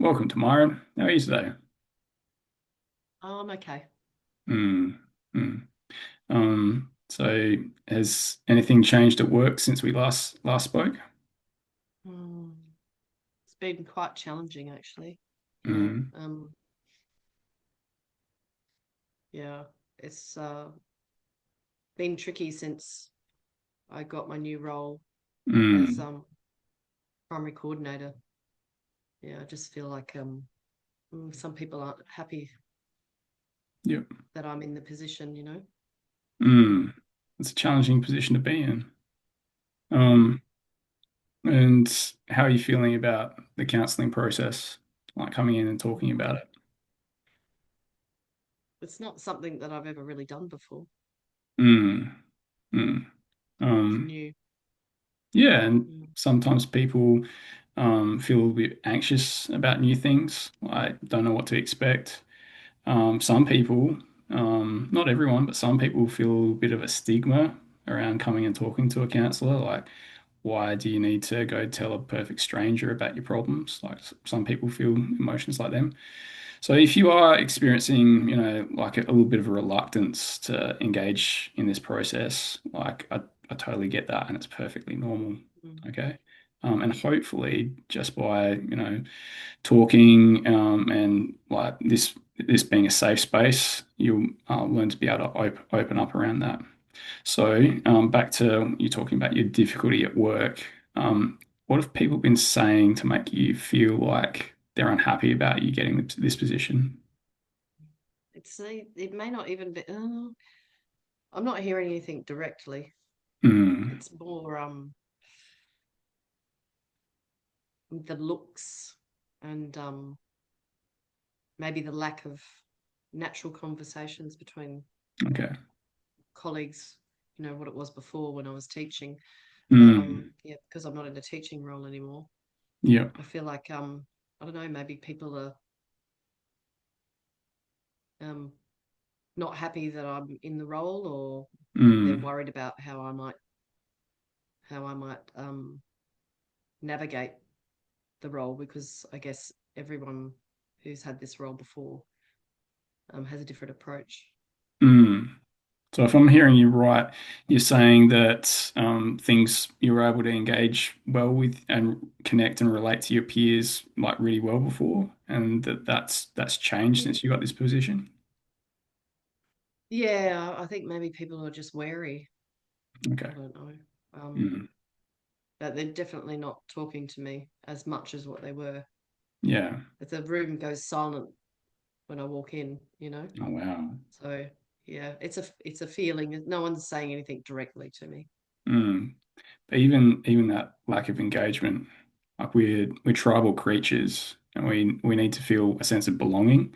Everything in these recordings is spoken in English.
Welcome, Tamaran. How are you today? I'm okay. Mm, mm. So has anything changed at work since we last spoke? Mm, it's been quite challenging, actually. Yeah. Mm, Yeah. It's been tricky since I got my new role as mm. primary coordinator. Yeah, I just feel like some people aren't happy Yep. that I'm in the position. Mm. It's a challenging position to be in. Mm. Um, and how are you feeling about the counselling process? Like coming in and talking about it? It's not something that I've ever really done before. Mm, mm. It's Um, new. yeah, and Mm. sometimes people feel a little bit anxious about new things. Like don't know what to expect. Some people, not everyone, but some people feel a bit of a stigma around coming and talking to a counselor. Like, why do you need to go tell a perfect stranger about your problems? Like, some people feel emotions like them. So, if you are experiencing, like a little bit of a reluctance to engage in this process, like, I totally get that, and it's perfectly normal. Mm. Okay. And hopefully, just by, talking and like this being a safe space, you'll learn to be able to open up around that. So back to you talking about your difficulty at work. What have people been saying to make you feel like they're unhappy about you getting to this position? It may not even be. I'm not hearing anything directly. Mm, It's more the looks and maybe the lack of natural conversations between okay. colleagues, what it was before when I was teaching. But Mm, yeah, because I'm not in a teaching role anymore, yeah. I feel like I don't know, maybe people are um not happy that I'm in the role, or they're Mm, worried about how I might navigate the role, because I guess everyone who's had this role before has a different approach. mm. So if I'm hearing you right, you're saying that things you were able to engage well with and connect and relate to your peers like really well before, and that's changed since you got this position. Yeah, I think maybe people are just wary. Okay. I don't know. Um, Mm. but they're definitely not talking to me as much as what they were. Yeah. If the room goes silent when I walk in. Oh wow. So yeah, it's a feeling. No one's saying anything directly to me. Mm. But even that lack of engagement, like we're tribal creatures, and we need to feel a sense of belonging.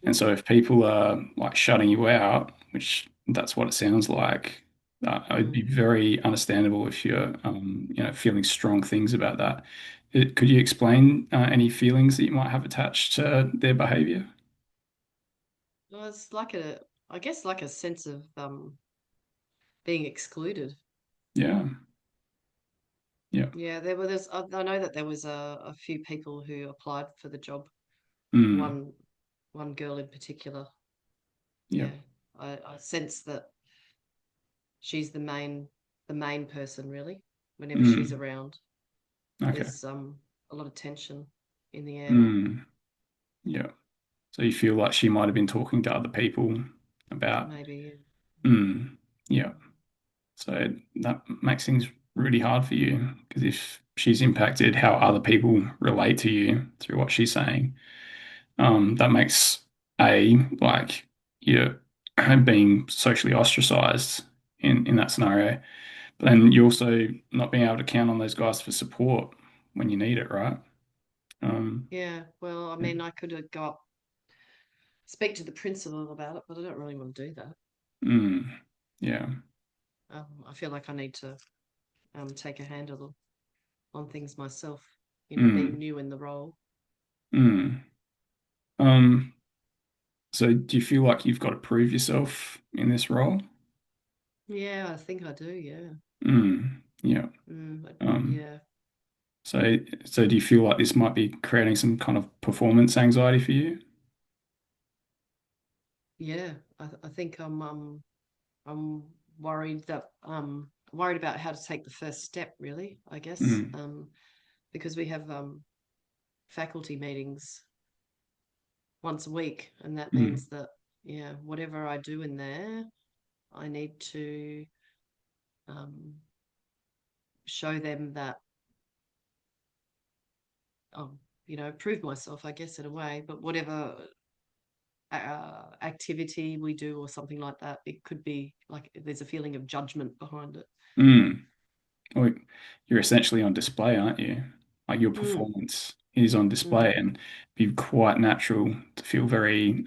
And so Mm, if people are like shutting you out, which that's what it sounds like, it'd be mm. very understandable if you're, feeling strong things about that. Could you explain any feelings that you might have attached to their behavior? Well, it's like I guess like a sense of being excluded. Yeah, yeah, Yeah, I know that there was a few people who applied for the job. mm, One girl in particular. yeah, Yeah, I sense that she's the main person, really. Whenever she's mm, around, okay, there's a lot of tension in the air. mm, yeah. So you feel like she might have been talking to other people about, Maybe. mm, yeah. So that makes things really hard for you because if she's impacted how other people relate to you through what she's saying, that makes like you're being socially ostracized in that scenario. But then you also not being able to count on those guys for support when you need it, right? Um, Yeah, well, I yeah. mean, I could have got speak to the principal about it, but I don't really want to do that. Mm, yeah. I feel like I need to take a handle on things myself, being Mm, new in the role. mm. Um, so do you feel like you've got to prove yourself in this role? Yeah, I think I do. Yeah. Mm, yeah. But Um, yeah. So, so do you feel like this might be creating some kind of performance anxiety for you? Yeah, I think I'm worried about how to take the first step, really, I guess. Mm, Because we have faculty meetings once a week, and that mm, means that, yeah, whatever I do in there, I need to um, show them that, um, prove myself, I guess, in a way. But whatever activity we do or something like that, it could be like there's a feeling of judgment behind it. mm. Well, you're essentially on display, aren't you? Like your Mm, performance is on mm, display, and be quite natural to feel very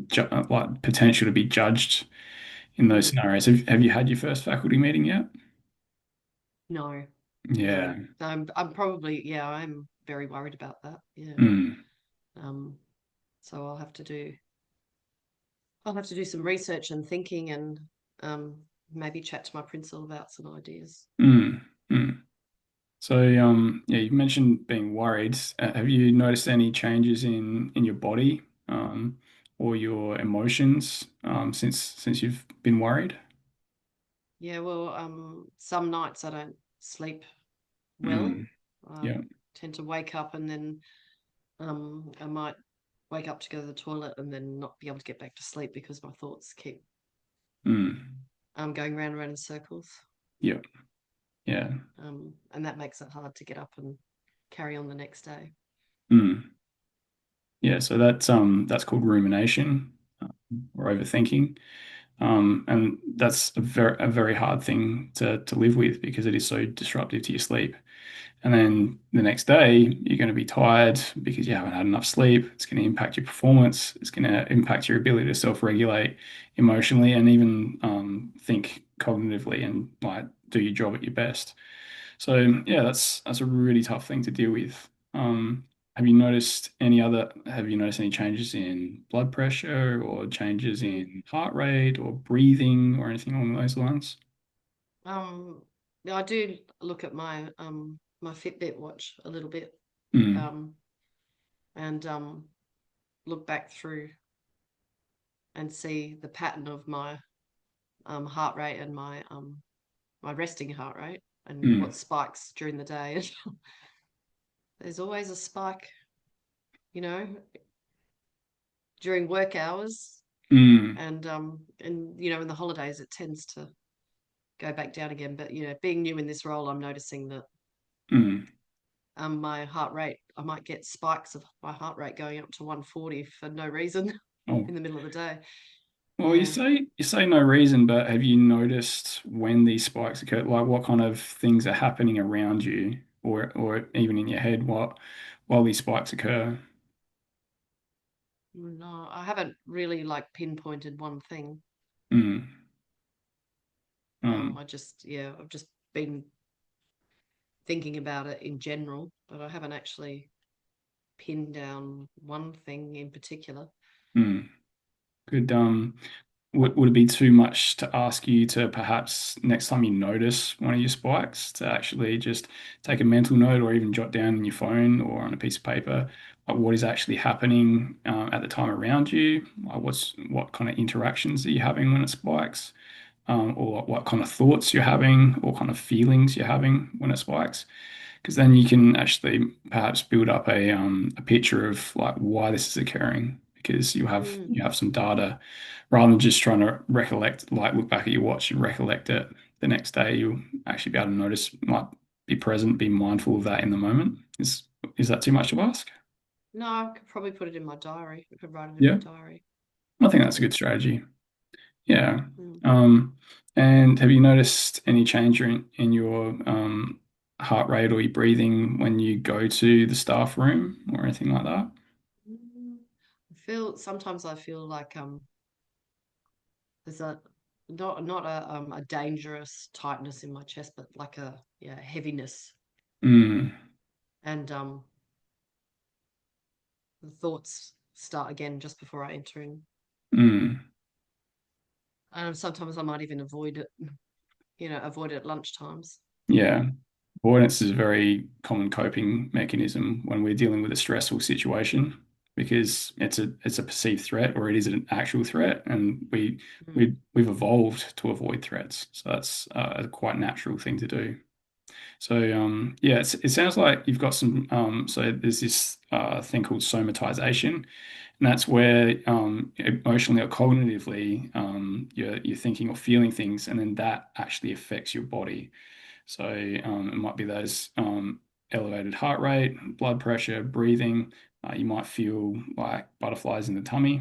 ju like potential to be judged in those mm. scenarios. Have you had your first faculty meeting yet? No, Yeah. no. I'm probably, yeah, I'm very worried about that. Yeah. Mm, Um, so I'll have to do some research and thinking and um, maybe chat to my principal about some ideas. mm, mm. So, yeah, you mentioned being worried. Have you noticed any changes in your body, or your emotions, since you've been worried? Yeah, well, some nights I don't sleep well. Mm, I yeah. tend to wake up and then I might wake up to go to the toilet and then not be able to get back to sleep because my thoughts keep Mm, going round and round in circles. yeah. Yeah. And that makes it hard to get up and carry on the next day. Mm, yeah. So that's called rumination, or overthinking. And that's a very hard thing to live with because it is so disruptive to your sleep. And then the next day, you're going to be tired because you haven't had enough sleep. It's going to impact your performance. It's going to impact your ability to self-regulate emotionally and even think cognitively and like do your job at your best. So yeah, that's a really tough thing to deal with. Have you noticed any changes in blood pressure or changes Mm. in heart rate or breathing or anything along those lines? Yeah, I do look at my Fitbit watch a little bit, Mm, um, and look back through and see the pattern of my heart rate and my resting heart rate and what mm, spikes during the day. There's always a spike, you know, during work hours, mm, and in the holidays it tends to go back down again. But being new in this role, I'm noticing that mm. my heart rate, I might get spikes of my heart rate going up to 140 for no reason Oh, in the middle of the day. well, you Yeah. say you say no reason, but have you noticed when these spikes occur? Like what kind of things are happening around you, or even in your head, while these spikes occur? No, I haven't really like pinpointed one thing. Mm, um, I've just been thinking about it in general, but I haven't actually pinned down one thing in particular. mm. Could would it be too much to ask you to perhaps next time you notice one of your spikes to actually just take a mental note or even jot down in your phone or on a piece of paper, like what is actually happening at the time around you? Like what kind of interactions are you having when it spikes? Or what kind of thoughts you're having or kind of feelings you're having when it spikes? Because then you can actually perhaps build up a picture of like why this is occurring because Mm, you have some data rather than just trying to recollect, like look back at your watch and recollect it the next day. You'll actually be able to notice, like be present, be mindful of that in the moment. Is that too much to mm. ask? No, I could probably put it in my diary. I could write it in my Yeah, diary. I think that's a Yeah. good strategy. Yeah. Mm. Um, and have you noticed any change in your heart rate or your breathing when you go to the staff room or anything like that? Mm. I feel like there's a not a dangerous tightness in my chest, but like a, yeah, heaviness, Mm, and the thoughts start again just before I enter in. mm, And sometimes I might even avoid it at lunch times. yeah. Avoidance is a very common coping mechanism when we're dealing with a stressful situation because it's a perceived threat or it is an actual threat, and Mm. we've evolved to avoid threats. So that's a quite natural thing to do. So yeah, it sounds like you've got some. So there's this thing called somatization, and that's where emotionally or cognitively you're thinking or feeling things, and then that actually affects your body. So it might be those elevated heart rate, blood pressure, breathing. You might feel like butterflies in the tummy.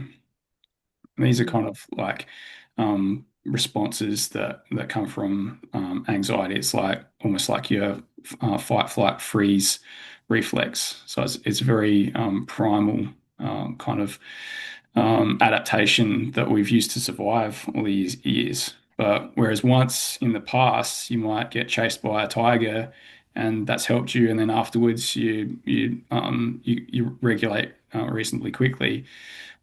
And these are Mm. kind of like responses that come from anxiety. It's like almost like your fight, flight, freeze reflex. So it's very primal kind of adaptation that we've used to survive all these years. But whereas once in the past you might get chased by a tiger, and that's helped you, and then afterwards you regulate reasonably quickly.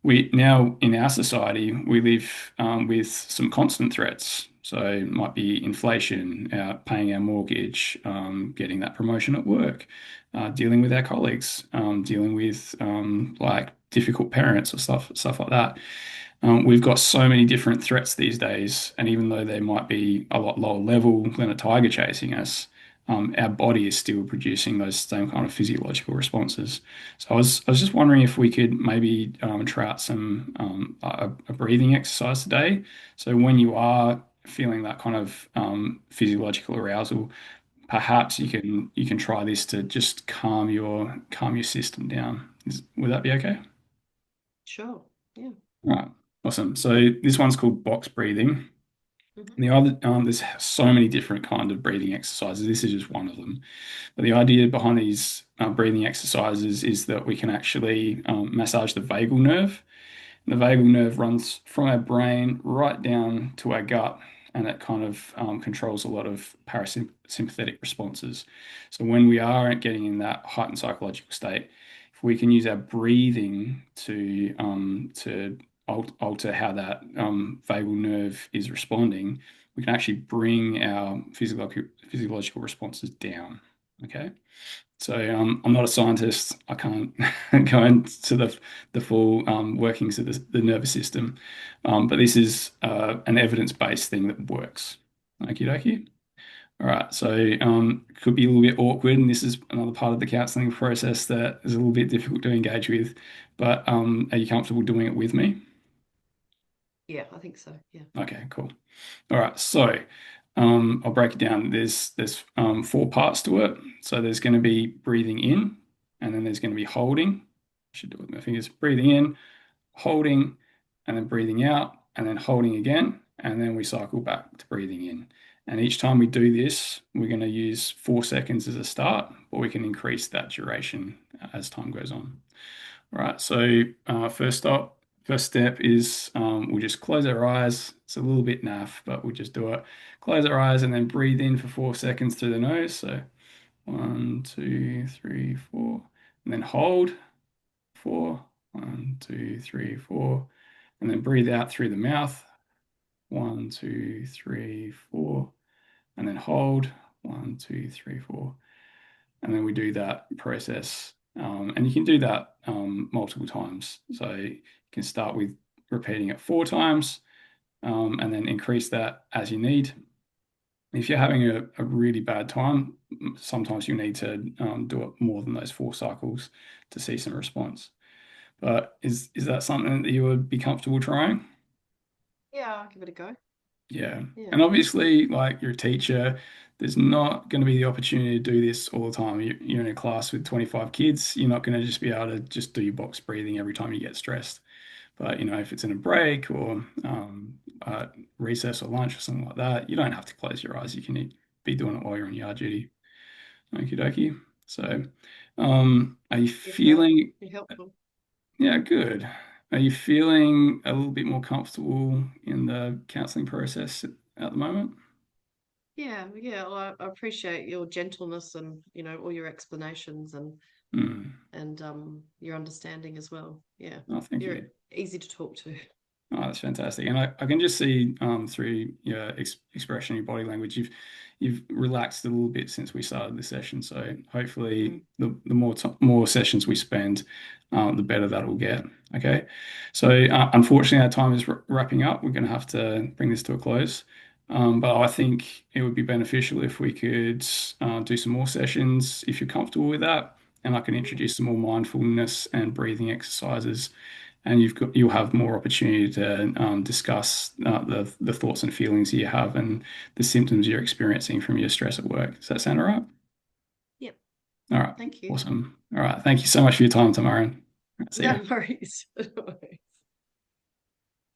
We now in our society we live with some constant threats. So it might be inflation, paying our mortgage, getting that promotion at work, dealing with our colleagues, dealing with like difficult parents or stuff like that. We've got so many different threats these days, and even though they might be a lot lower level than a tiger chasing us, our body is still producing those same kind of physiological responses. So I was just wondering if we could maybe try out some a breathing exercise today. So when you are feeling that kind of physiological arousal, perhaps you can try this to just calm your system down. Would that be okay? Sure. Yeah. Right. Awesome. So this one's called box breathing. Hmm. The other, there's so many different kind of breathing exercises. This is just one of them. But the idea behind these breathing exercises is that we can actually massage the vagal nerve. The vagal nerve runs from our brain right down to our gut, and it kind of controls a lot of parasympathetic responses. So when we are getting in that heightened psychological state, if we can use our breathing to alter how that vagal nerve is responding, we can actually bring our physiological responses down. Okay. So I'm not a scientist. I can't go into the full workings of the nervous system, but this is an evidence-based thing that works. Okie dokie. All right. So it could be a little bit awkward, and this is another part of the counselling process that is a little bit difficult to engage with. But are you comfortable doing it with me? Yeah, I think so. Yeah. Okay, cool. All right, so I'll break it down. There's four parts to it. So there's going to be breathing in, and then there's going to be holding. I should do it with my fingers. Breathing in, holding, and then breathing out, and then holding again, and then we cycle back to breathing in. And each time we do this, we're going to use 4 seconds as a start, but we can increase that duration as time goes on. All right, so first step is we'll just close our eyes. It's a little bit naff, but we'll just do it. Close our eyes and then breathe in for 4 seconds through the nose. So 1, 2, 3, 4, and then hold 4. 1, 2, 3, 4, and then breathe out through the mouth. 1, 2, 3, 4, and then hold 1, 2, 3, 4. And then we do that process. And you can do that multiple times. So you can start with repeating it 4 times and then increase that as you need. If you're having a really bad time, sometimes you need to do it more than those 4 cycles to see some response. But is that something that you would be comfortable trying? Yeah, I'll give it a go. Yeah. Yeah. And obviously, like you're a teacher, there's not going to be the opportunity to do this all the time. You're in a class with 25 kids. You're not going to just be able to just do your box breathing every time you get stressed. But, if it's in a break or recess or lunch or something like that, you don't have to close your eyes. You can be doing it while you're on yard duty. Okie dokie. So, are you Good to know. feeling, Be helpful. yeah, good. Are you feeling a little bit more comfortable in the counseling process at the moment? Yeah, yeah. Well, I appreciate your gentleness and all your explanations Hmm. and your understanding as well. Yeah, Oh, thank you're you. easy to talk to. Oh, that's fantastic. And I can just see through your expression, your body language, you've relaxed a little bit since we started the session. So Mm. hopefully the more sessions we spend, the better that will get. Okay. So unfortunately, our time is wrapping up. We're going to have to bring this to a close. But I think it would be beneficial if we could do some more sessions if you're comfortable with that. And I can Yeah. introduce some more mindfulness and breathing exercises, and you'll have more opportunity to discuss the thoughts and feelings you have and the symptoms you're experiencing from your stress at work. Does that sound all right? Yep. All right, Thank you. awesome. All right, thank you so much for your time, Tamaran. See No ya. worries.